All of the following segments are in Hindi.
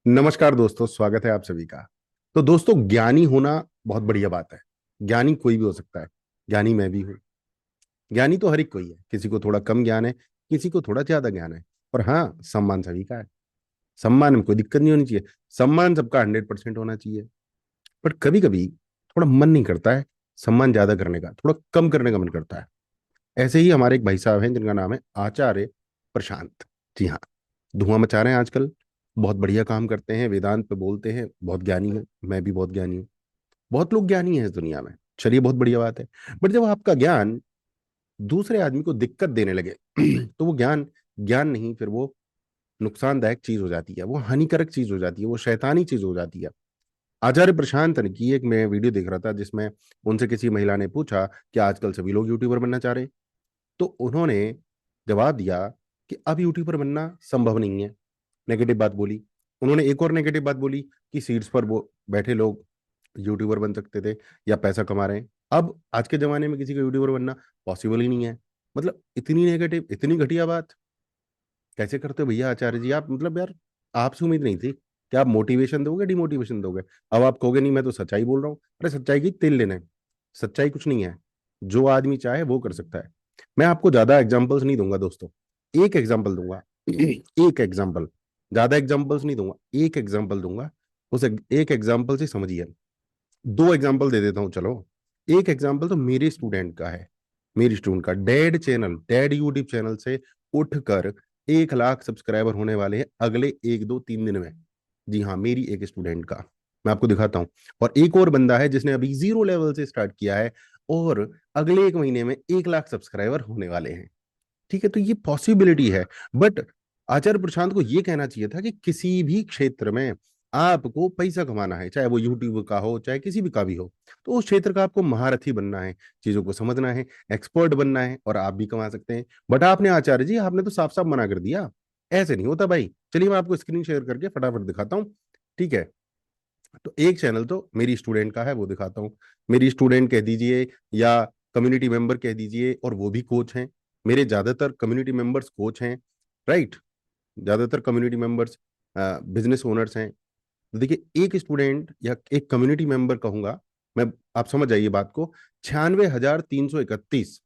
नमस्कार दोस्तों, स्वागत है आप सभी का। तो दोस्तों, ज्ञानी होना बहुत बढ़िया बात है। ज्ञानी कोई भी हो सकता है। ज्ञानी मैं भी हूँ। ज्ञानी तो हर एक कोई है, किसी को थोड़ा कम ज्ञान है, किसी को थोड़ा ज्यादा ज्ञान है। और हाँ, सम्मान सभी का है। सम्मान में कोई दिक्कत नहीं होनी चाहिए। सम्मान सबका 100% होना चाहिए। पर कभी कभी थोड़ा मन नहीं करता है सम्मान ज्यादा करने का, थोड़ा कम करने का मन करता है। ऐसे ही हमारे एक भाई साहब हैं जिनका नाम है आचार्य प्रशांत। जी हाँ, धुआं मचा रहे हैं आजकल। बहुत बढ़िया काम करते हैं, वेदांत पे बोलते हैं, बहुत ज्ञानी है। मैं भी बहुत ज्ञानी हूँ। बहुत लोग ज्ञानी हैं इस दुनिया में, चलिए बहुत बढ़िया बात है। बट जब आपका ज्ञान दूसरे आदमी को दिक्कत देने लगे तो वो ज्ञान ज्ञान नहीं, फिर वो नुकसानदायक चीज हो जाती है, वो हानिकारक चीज हो जाती है, वो शैतानी चीज हो जाती है। आचार्य प्रशांत की एक मैं वीडियो देख रहा था जिसमें उनसे किसी महिला ने पूछा कि आजकल सभी लोग यूट्यूबर बनना चाह रहे हैं। तो उन्होंने जवाब दिया कि अब यूट्यूबर बनना संभव नहीं है। नेगेटिव बात बोली। उन्होंने एक और नेगेटिव बात बोली कि सीट्स पर वो बैठे लोग यूट्यूबर बन सकते थे या पैसा कमा रहे हैं। अब आज के जमाने में किसी का यूट्यूबर बनना पॉसिबल ही नहीं है। मतलब इतनी नेगेटिव, इतनी घटिया बात कैसे करते हो भैया आचार्य जी आप? मतलब यार, आपसे उम्मीद नहीं थी कि आप मोटिवेशन दोगे, डिमोटिवेशन दोगे। अब आप कहोगे नहीं मैं तो सच्चाई बोल रहा हूँ। अरे सच्चाई की तेल लेना है। सच्चाई कुछ नहीं है। जो आदमी चाहे वो कर सकता है। मैं आपको ज्यादा एग्जांपल्स नहीं दूंगा दोस्तों। एक एग्जांपल दूंगा। एक एग्जांपल। ज्यादा एग्जांपल्स नहीं दूंगा, एक एग्जांपल दूंगा। उस एक एग्जांपल से समझिए। दो एग्जांपल दे देता हूँ चलो। एक एग्जांपल तो मेरे स्टूडेंट का है। मेरी स्टूडेंट का डेड यूट्यूब चैनल से उठकर 1 लाख सब्सक्राइबर होने वाले हैं अगले 1 2 3 दिन में। जी हाँ, मेरी एक स्टूडेंट का। मैं आपको दिखाता हूँ। और एक और बंदा है जिसने अभी 0 लेवल से स्टार्ट किया है और अगले 1 महीने में 1 लाख सब्सक्राइबर होने वाले हैं। ठीक है, तो ये पॉसिबिलिटी है। बट आचार्य प्रशांत को ये कहना चाहिए था कि किसी भी क्षेत्र में आपको पैसा कमाना है, चाहे वो यूट्यूब का हो चाहे किसी भी का भी हो, तो उस क्षेत्र का आपको महारथी बनना है, चीजों को समझना है, एक्सपर्ट बनना है और आप भी कमा सकते हैं। बट आपने आचार्य जी, आपने तो साफ साफ मना कर दिया। ऐसे नहीं होता भाई। चलिए मैं आपको स्क्रीन शेयर करके फटाफट दिखाता हूँ। ठीक है, तो एक चैनल तो मेरी स्टूडेंट का है, वो दिखाता हूँ। मेरी स्टूडेंट कह दीजिए या कम्युनिटी मेंबर कह दीजिए, और वो भी कोच हैं। मेरे ज्यादातर कम्युनिटी मेंबर्स कोच हैं। राइट। ज्यादातर कम्युनिटी मेंबर्स बिजनेस ओनर्स हैं। तो देखिए, एक स्टूडेंट या एक कम्युनिटी मेंबर कहूंगा मैं, आप समझ जाइए बात को। 96,331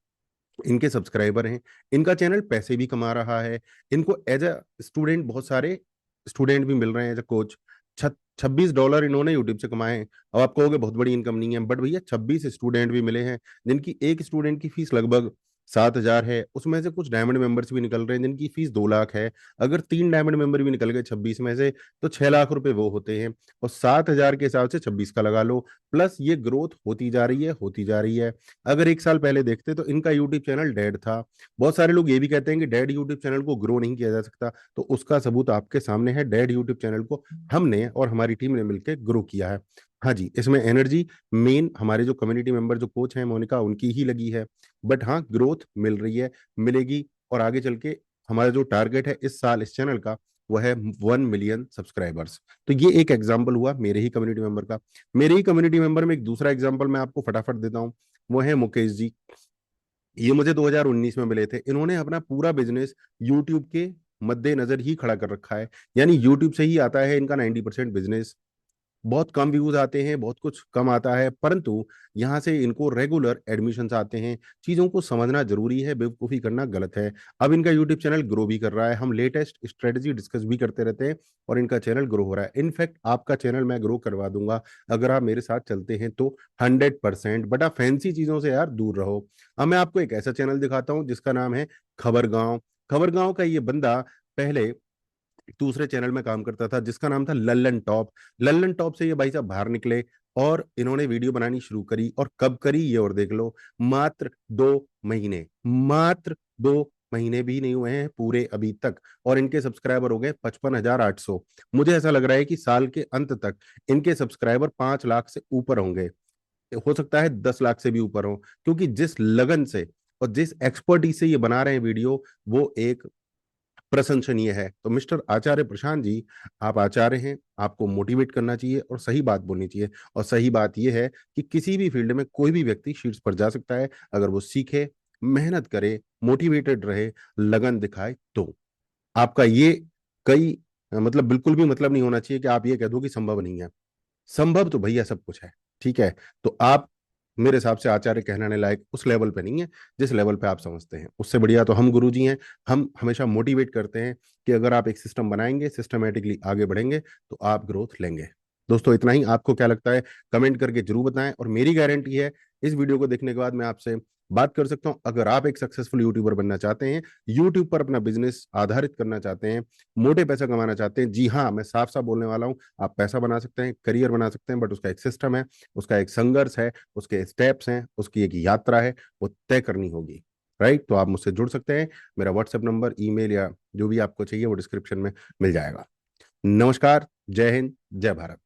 इनके सब्सक्राइबर हैं। इनका चैनल पैसे भी कमा रहा है। इनको एज अ स्टूडेंट बहुत सारे स्टूडेंट भी मिल रहे हैं एज अ कोच। $26 इन्होंने यूट्यूब से कमाए हैं। अब आप कहोगे बहुत बड़ी इनकम नहीं है, बट भैया 26 स्टूडेंट भी मिले हैं जिनकी एक स्टूडेंट की फीस लगभग 7,000 है। उसमें से कुछ डायमंड मेंबर्स भी निकल रहे हैं जिनकी फीस 2 लाख है। अगर 3 डायमंड मेंबर भी निकल गए 26 में से, तो 6 लाख रुपए वो होते हैं। और 7,000 के हिसाब से 26 का लगा लो। प्लस ये ग्रोथ होती जा रही है, होती जा रही है। अगर 1 साल पहले देखते तो इनका यूट्यूब चैनल डेड था। बहुत सारे लोग ये भी कहते हैं कि डेड यूट्यूब चैनल को ग्रो नहीं किया जा सकता, तो उसका सबूत आपके सामने है। डेड यूट्यूब चैनल को हमने और हमारी टीम ने मिलकर ग्रो किया है। हाँ जी, इसमें एनर्जी मेन हमारे जो कम्युनिटी मेंबर जो कोच हैं मोनिका, उनकी ही लगी है। बट हाँ, ग्रोथ मिल रही है, मिलेगी। और आगे चल के हमारा जो टारगेट है इस साल इस चैनल का, वो है 1 मिलियन सब्सक्राइबर्स। तो ये एक एग्जाम्पल हुआ मेरे ही कम्युनिटी मेंबर का। मेरे ही कम्युनिटी मेंबर में एक दूसरा एग्जाम्पल मैं आपको फटाफट देता हूँ। वो है मुकेश जी। ये मुझे 2019 में मिले थे। इन्होंने अपना पूरा बिजनेस यूट्यूब के मद्देनजर ही खड़ा कर रखा है। यानी यूट्यूब से ही आता है इनका 90% बिजनेस। बहुत कम व्यूज आते हैं, बहुत कुछ कम आता है, परंतु यहाँ से इनको रेगुलर एडमिशन्स आते हैं। चीजों को समझना जरूरी है, बेवकूफी करना गलत है। अब इनका यूट्यूब चैनल ग्रो भी कर रहा है, हम लेटेस्ट स्ट्रेटजी डिस्कस भी करते रहते हैं और इनका चैनल ग्रो हो रहा है। इनफैक्ट आपका चैनल मैं ग्रो करवा दूंगा अगर आप मेरे साथ चलते हैं तो 100%। बट आप फैंसी चीजों से यार दूर रहो। अब मैं आपको एक ऐसा चैनल दिखाता हूँ जिसका नाम है खबर गांव। खबर गांव का ये बंदा पहले दूसरे चैनल में काम करता था जिसका नाम था लल्लन टॉप। लल्लन टॉप से ये भाई साहब बाहर निकले और इन्होंने वीडियो बनानी शुरू करी। और कब करी ये और देख लो। मात्र 2 महीने, मात्र 2 महीने भी नहीं हुए हैं पूरे अभी तक, और इनके सब्सक्राइबर हो गए 55,800। मुझे ऐसा लग रहा है कि साल के अंत तक इनके सब्सक्राइबर 5 लाख से ऊपर होंगे। हो सकता है 10 लाख से भी ऊपर हो, क्योंकि जिस लगन से और जिस एक्सपर्टीज से ये बना रहे हैं वीडियो, वो एक प्रशंसनीय है। तो मिस्टर आचार्य प्रशांत जी, आप आचार्य हैं, आपको मोटिवेट करना चाहिए और सही बात बोलनी चाहिए। और सही बात यह है कि किसी भी फील्ड में कोई भी व्यक्ति शीर्ष पर जा सकता है अगर वो सीखे, मेहनत करे, मोटिवेटेड रहे, लगन दिखाए तो। आपका ये कई मतलब बिल्कुल भी मतलब नहीं होना चाहिए कि आप ये कह दो कि संभव नहीं है। संभव तो भैया सब कुछ है। ठीक है। तो आप मेरे हिसाब से आचार्य कहलाने लायक उस लेवल पे नहीं है जिस लेवल पे आप समझते हैं। उससे बढ़िया तो हम गुरुजी हैं। हम हमेशा मोटिवेट करते हैं कि अगर आप एक सिस्टम बनाएंगे, सिस्टमेटिकली आगे बढ़ेंगे, तो आप ग्रोथ लेंगे। दोस्तों इतना ही। आपको क्या लगता है कमेंट करके जरूर बताएं। और मेरी गारंटी है इस वीडियो को देखने के बाद मैं आपसे बात कर सकता हूं, अगर आप एक सक्सेसफुल यूट्यूबर बनना चाहते हैं, यूट्यूब पर अपना बिजनेस आधारित करना चाहते हैं, मोटे पैसा कमाना चाहते हैं, जी हाँ मैं साफ साफ बोलने वाला हूं, आप पैसा बना सकते हैं, करियर बना सकते हैं, बट उसका एक सिस्टम है, उसका एक संघर्ष है, उसके स्टेप्स हैं, उसकी एक यात्रा है, वो तय करनी होगी। राइट। तो आप मुझसे जुड़ सकते हैं। मेरा व्हाट्सएप नंबर, ईमेल या जो भी आपको चाहिए वो डिस्क्रिप्शन में मिल जाएगा। नमस्कार। जय हिंद। जय भारत।